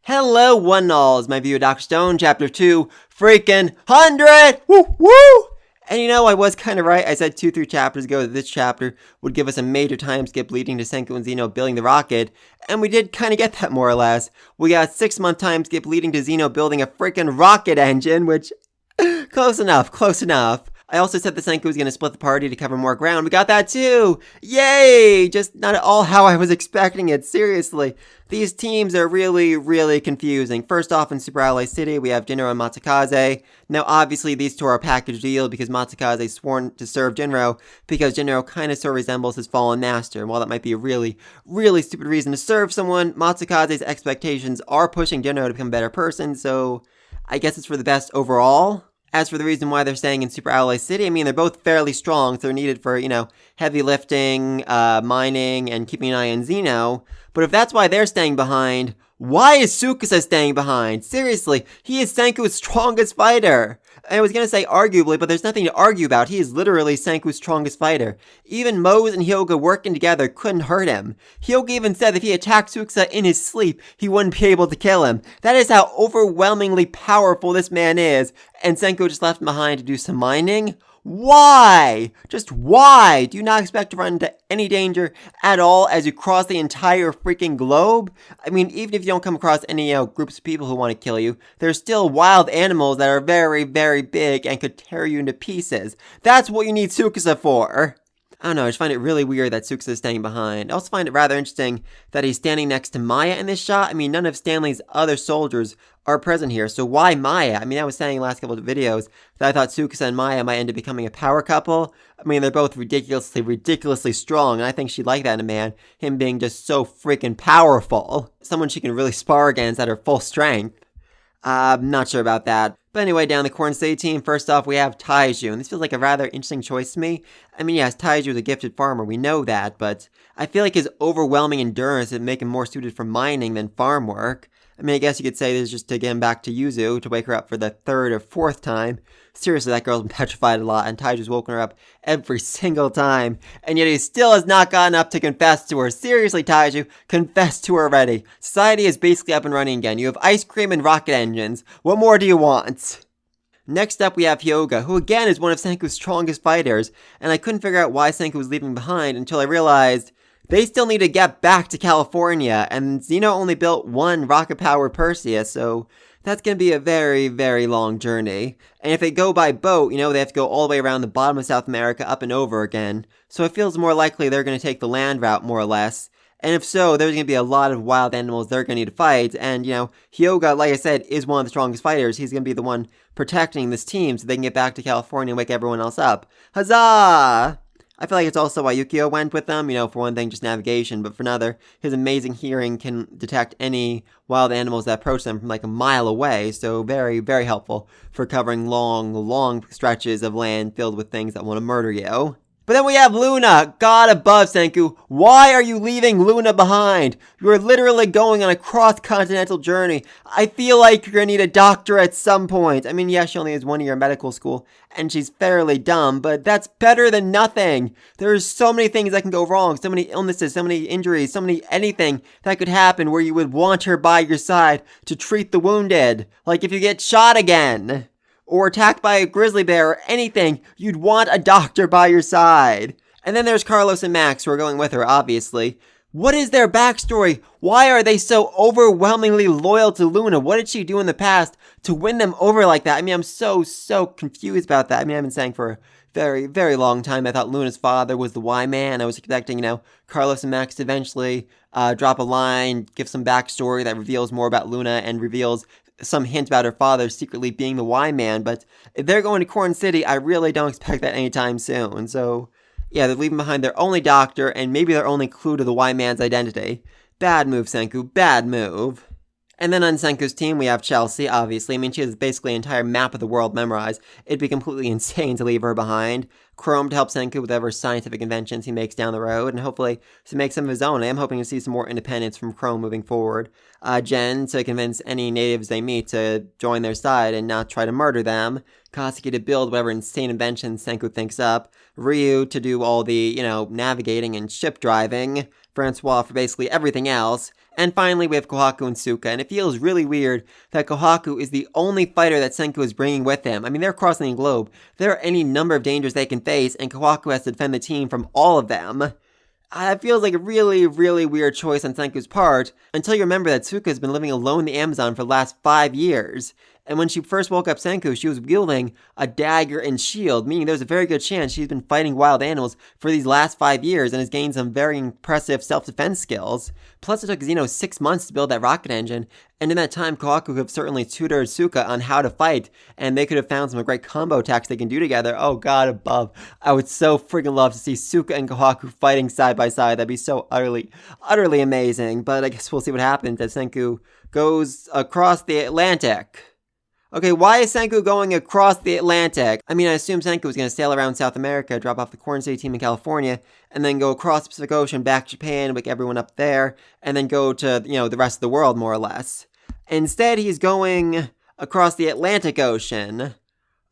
Hello, one and all. It's my view of Dr. Stone, Chapter 2, freaking 100! Woo, woo! And you know, I was kind of right. I said 2-3 chapters ago that this chapter would give us a major time skip leading to Senku and Xeno building the rocket, and we did kind of get that more or less. We got a 6-month time skip leading to Xeno building a freaking rocket engine, which, close enough, close enough. I also said that Senku was going to split the party to cover more ground. We got that too! Yay! Just not at all how I was expecting it, seriously. These teams are really, really confusing. First off, in superalloy City, we have Jinro and Matsukaze. Now, obviously, these two are a package deal because Matsukaze sworn to serve Jinro because Jinro kind of sort of resembles his fallen master. And while that might be a really, really stupid reason to serve someone, Matsukaze's expectations are pushing Jinro to become a better person, so I guess it's for the best overall. As for the reason why they're staying in superalloy City, I mean, they're both fairly strong, so they're needed for, you know, heavy lifting, mining, and keeping an eye on Xeno. But if that's why they're staying behind, why is Tsukasa staying behind? Seriously, he is Senku's strongest fighter. I was gonna say arguably, but there's nothing to argue about. He is literally Senku's strongest fighter. Even Mose and Hyoga working together couldn't hurt him. Hyoga even said that if he attacked Tsukasa in his sleep, he wouldn't be able to kill him. That is how overwhelmingly powerful this man is. And Senku just left him behind to do some mining? Why? Just why? Do you not expect to run into any danger at all as you cross the entire freaking globe? I mean, even if you don't come across any, groups of people who want to kill you, there's still wild animals that are very, very big and could tear you into pieces. That's what you need Tsukasa for. I don't know, I just find it really weird that Tsukasa is staying behind. I also find it rather interesting that he's standing next to Maya in this shot. I mean, none of Stanley's other soldiers are present here, so why Maya? I mean, I was saying in the last couple of videos that I thought Tsukasa and Maya might end up becoming a power couple. I mean, they're both ridiculously strong, and I think she'd like that in a man, him being just so freaking powerful. Someone she can really spar against at her full strength. I'm not sure about that. But anyway, down the Corn City team, first off, we have Taiju, and this feels like a rather interesting choice to me. I mean, yes, Taiju is a gifted farmer, we know that, but I feel like his overwhelming endurance would make him more suited for mining than farm work. I mean, I guess you could say this is just to get him back to Yuzu, to wake her up for the 3rd or 4th time. Seriously, that girl's been petrified a lot, and Taiju's woken her up every single time, and yet he still has not gotten up to confess to her. Seriously, Taiju, confess to her already. Society is basically up and running again. You have ice cream and rocket engines. What more do you want? Next up, we have Hyoga, who again is one of Senku's strongest fighters, and I couldn't figure out why Senku was leaving behind until I realized they still need to get back to California, and Xeno only built one rocket-powered Perseus, so that's going to be a very, very long journey. And if they go by boat, they have to go all the way around the bottom of South America up and over again. So it feels more likely they're going to take the land route, more or less. And if so, there's going to be a lot of wild animals they're going to need to fight. And, Hyoga, like I said, is one of the strongest fighters. He's going to be the one protecting this team so they can get back to California and wake everyone else up. Huzzah! I feel like it's also why Yukio went with them, for one thing, just navigation, but for another, his amazing hearing can detect any wild animals that approach them from like a mile away, so very, very helpful for covering long, long stretches of land filled with things that want to murder you. But then we have Luna, God above, Senku. Why are you leaving Luna behind? You are literally going on a cross-continental journey. I feel like you're gonna need a doctor at some point. I mean, yeah, she only has 1 year in medical school, and she's fairly dumb, but that's better than nothing. There's so many things that can go wrong, so many illnesses, so many injuries, so many anything that could happen where you would want her by your side to treat the wounded. Like if you get shot again, or attacked by a grizzly bear, or anything, you'd want a doctor by your side. And then there's Carlos and Max, who are going with her, obviously. What is their backstory? Why are they so overwhelmingly loyal to Luna? What did she do in the past to win them over like that? I mean, I'm so confused about that. I mean, I've been saying for a very, very long time, I thought Luna's father was the Y-Man. I was expecting, Carlos and Max to eventually drop a line, give some backstory that reveals more about Luna and reveals some hint about her father secretly being the Y-Man, but if they're going to Corn City, I really don't expect that anytime soon. So, yeah, they're leaving behind their only doctor and maybe their only clue to the Y-Man's identity. Bad move, Senku. Bad move. And then on Senku's team, we have Chelsea, obviously. I mean, she has basically an entire map of the world memorized. It'd be completely insane to leave her behind. Chrome to help Senku with whatever scientific inventions he makes down the road, and hopefully to make some of his own. I am hoping to see some more independence from Chrome moving forward. Jen to convince any natives they meet to join their side and not try to murder them. Katsuki to build whatever insane inventions Senku thinks up. Ryu to do all the, navigating and ship driving. Francois for basically everything else. And finally, we have Kohaku and Suka, and it feels really weird that Kohaku is the only fighter that Senku is bringing with him. I mean, they're crossing the globe. There are any number of dangers they can face, and Kohaku has to defend the team from all of them. It feels like a really, really weird choice on Senku's part, until you remember that Suka has been living alone in the Amazon for the last 5 years. And when she first woke up Senku, she was wielding a dagger and shield, meaning there's a very good chance she's been fighting wild animals for these last 5 years and has gained some very impressive self-defense skills. Plus, it took Xeno 6 months to build that rocket engine, and in that time, Kohaku could have certainly tutored Suka on how to fight, and they could have found some great combo attacks they can do together. Oh god above. I would so freaking love to see Suka and Kohaku fighting side by side. That'd be so utterly amazing. But I guess we'll see what happens as Senku goes across the Atlantic. Okay, why is Senku going across the Atlantic? I mean, I assume Senku was going to sail around South America, drop off the Corn City team in California, and then go across the Pacific Ocean back to Japan, wake everyone up there, and then go to, the rest of the world, more or less. Instead, he's going across the Atlantic Ocean.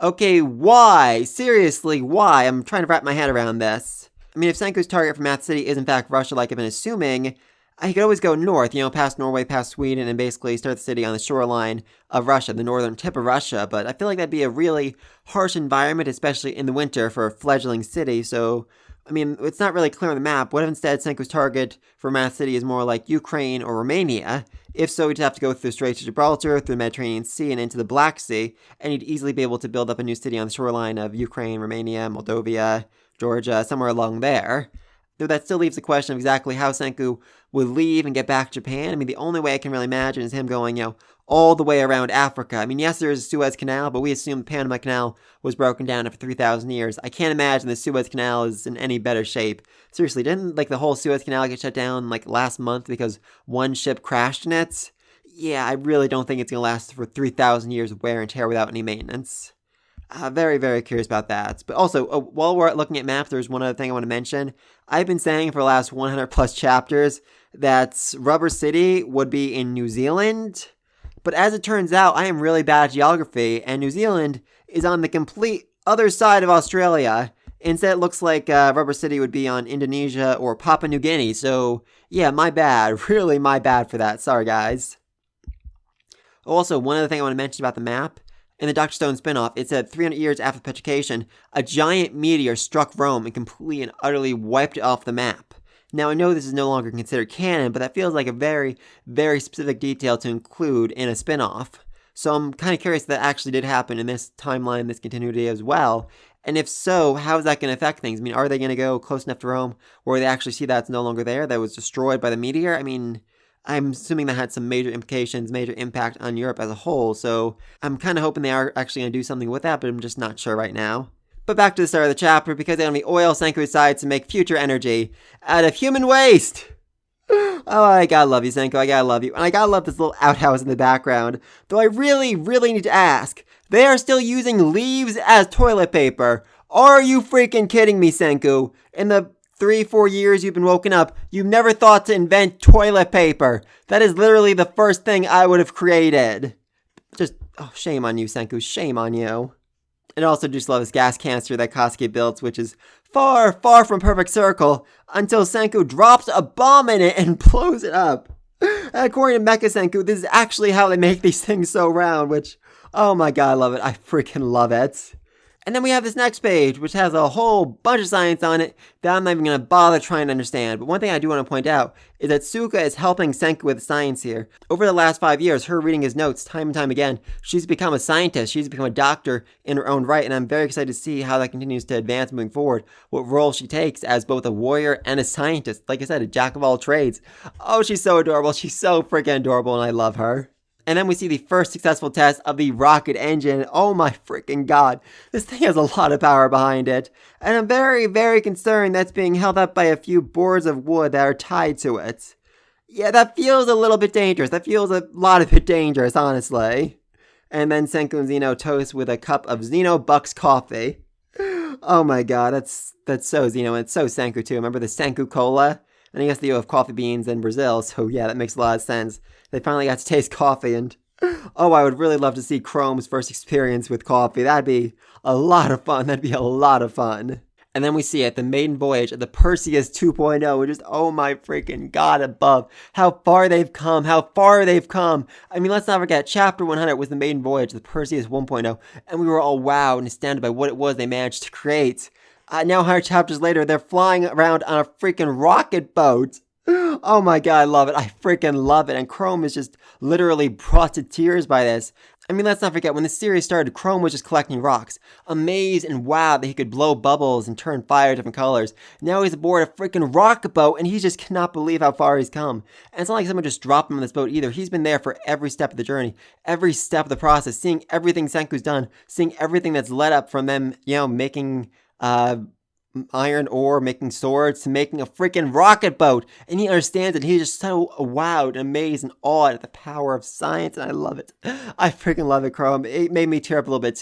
Okay, why? Seriously, why? I'm trying to wrap my head around this. I mean, if Senku's target for Math City is in fact Russia, like I've been assuming, he could always go north, past Norway, past Sweden, and basically start the city on the shoreline of Russia, the northern tip of Russia. But I feel like that'd be a really harsh environment, especially in the winter for a fledgling city. So, I mean, it's not really clear on the map. What if instead Senku's target for Math City is more like Ukraine or Romania? If so, he'd have to go through the Straits of Gibraltar, through the Mediterranean Sea, and into the Black Sea, and he'd easily be able to build up a new city on the shoreline of Ukraine, Romania, Moldova, Georgia, somewhere along there. Though that still leaves the question of exactly how Senku would leave and get back to Japan. I mean, the only way I can really imagine is him going, all the way around Africa. I mean, yes, there's a Suez Canal, but we assume the Panama Canal was broken down after 3,000 years. I can't imagine the Suez Canal is in any better shape. Seriously, didn't, the whole Suez Canal get shut down, last month because one ship crashed in it? Yeah, I really don't think it's going to last for 3,000 years of wear and tear without any maintenance. Very, very curious about that. But also, while we're looking at maps, there's one other thing I want to mention. I've been saying for the last 100 plus chapters that Rubber City would be in New Zealand. But as it turns out, I am really bad at geography, and New Zealand is on the complete other side of Australia. Instead, it looks like Rubber City would be on Indonesia or Papua New Guinea. So, yeah, my bad. Really my bad for that. Sorry, guys. Also, one other thing I want to mention about the map. In the Dr. Stone spinoff, it said 300 years after petrification, a giant meteor struck Rome and completely and utterly wiped it off the map. Now, I know this is no longer considered canon, but that feels like a very, very specific detail to include in a spinoff. So I'm kind of curious if that actually did happen in this timeline, this continuity as well. And if so, how is that going to affect things? I mean, are they going to go close enough to Rome where they actually see that it's no longer there, that was destroyed by the meteor? I mean, I'm assuming that had some major implications, major impact on Europe as a whole, so I'm kind of hoping they are actually going to do something with that, but I'm just not sure right now. But back to the start of the chapter, because they only oil Senku decides to make future energy out of human waste! Oh, I gotta love you, Senku, I gotta love you. And I gotta love this little outhouse in the background. Though I really, really need to ask, they are still using leaves as toilet paper. Are you freaking kidding me, Senku? In the 3-4 years you've been woken up, you've never thought to invent toilet paper. That is literally the first thing I would have created. Just, shame on you, Senku, shame on you. And also just love this gas canister that Katsuki built, which is far, far from perfect circle, until Senku drops a bomb in it and blows it up. And according to Mecha Senku, this is actually how they make these things so round, which, oh my god, I love it. I freaking love it. And then we have this next page, which has a whole bunch of science on it that I'm not even going to bother trying to understand. But one thing I do want to point out is that Suka is helping Senku with science here. Over the last 5 years, her reading his notes time and time again, she's become a scientist, she's become a doctor in her own right, and I'm very excited to see how that continues to advance moving forward, what role she takes as both a warrior and a scientist. Like I said, a jack of all trades. Oh, she's so adorable, she's so freaking adorable, and I love her. And then we see the first successful test of the rocket engine. Oh my freaking god. This thing has a lot of power behind it. And I'm very, very concerned that's being held up by a few boards of wood that are tied to it. Yeah, that feels a little bit dangerous. That feels a lot of bit dangerous, honestly. And then Senku and Xeno toast with a cup of Xeno Bucks coffee. Oh my god, that's so Xeno, and it's so Senku too. Remember the Senku Cola? And I guess they have coffee beans in Brazil, so yeah, that makes a lot of sense. They finally got to taste coffee, and oh, I would really love to see Chrome's first experience with coffee. That'd be a lot of fun. That'd be a lot of fun. And then we see it, the maiden voyage of the Perseus 2.0, which is, oh my freaking god above. How far they've come, how far they've come. I mean, let's not forget, chapter 100 was the maiden voyage of the Perseus 1.0, and we were all wowed and astounded by what it was they managed to create. Now, 100 chapters later, they're flying around on a freaking rocket boat. Oh my god, I love it. I freaking love it. And Chrome is just literally brought to tears by this. I mean, let's not forget, when the series started, Chrome was just collecting rocks, amazed and wowed that he could blow bubbles and turn fire different colors. Now he's aboard a freaking rocket boat, and he just cannot believe how far he's come. And it's not like someone just dropped him on this boat either. He's been there for every step of the journey, every step of the process, seeing everything Senku's done, seeing everything that's led up from them, making iron ore, making swords, to making a freaking rocket boat. And he understands it. He's just so wowed and amazed and awed at the power of science, and I love it. I freaking love it, Chrome. It made me tear up a little bit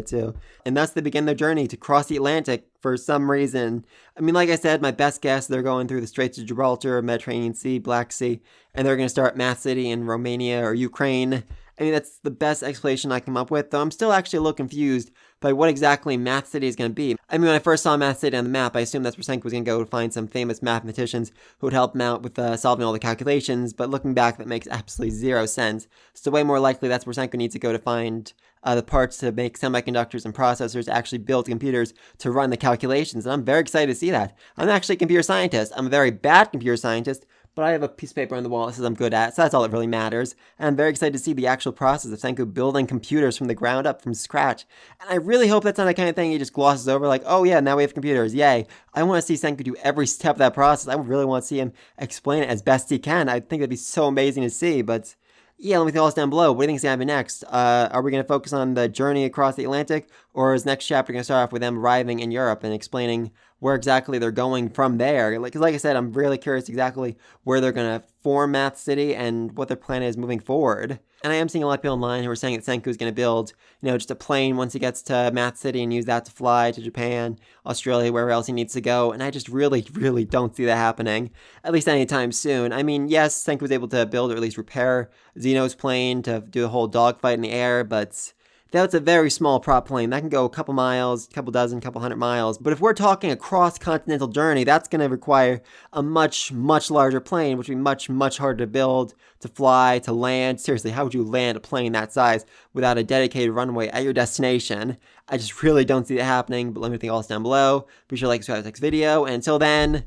too. And thus they begin their journey to cross the Atlantic for some reason. I mean, like I said, my best guess, they're going through the Straits of Gibraltar, Mediterranean Sea, Black Sea, and they're going to start Math City in Romania or Ukraine. I mean, that's the best explanation I come up with, though I'm still actually a little confused by what exactly Math City is going to be. I mean, when I first saw Math City on the map, I assumed that's where Senku was going to go to find some famous mathematicians who would help him out with solving all the calculations, but looking back, that makes absolutely zero sense. So way more likely that's where Senku needs to go to find the parts to make semiconductors and processors to actually build computers to run the calculations, and I'm very excited to see that. I'm actually a computer scientist. I'm a very bad computer scientist, but I have a piece of paper on the wall that says I'm good at, so that's all that really matters. And I'm very excited to see the actual process of Senku building computers from the ground up, from scratch. And I really hope that's not the kind of thing he just glosses over, like, oh yeah, now we have computers, yay. I want to see Senku do every step of that process. I really want to see him explain it as best he can. I think that'd be so amazing to see, but yeah, let me tell us down below. What do you think is going to happen next? Are we going to focus on the journey across the Atlantic, or is next chapter going to start off with them arriving in Europe and explaining where exactly they're going from there? Because like I said, I'm really curious exactly where they're going to form Math City and what their plan is moving forward. And I am seeing a lot of people online who are saying that Senku is going to build, just a plane once he gets to Math City and use that to fly to Japan, Australia, wherever else he needs to go. And I just really, really don't see that happening, at least anytime soon. I mean, yes, Senku was able to build or at least repair Xeno's plane to do the whole dogfight in the air, but that's a very small prop plane. That can go a couple miles, couple dozen, couple hundred miles. But if we're talking a cross-continental journey, that's going to require a much, much larger plane, which would be much, much harder to build, to fly, to land. Seriously, how would you land a plane that size without a dedicated runway at your destination? I just really don't see that happening, but let me know all this down below. Be sure to like and subscribe to the next video. And until then,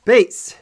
peace!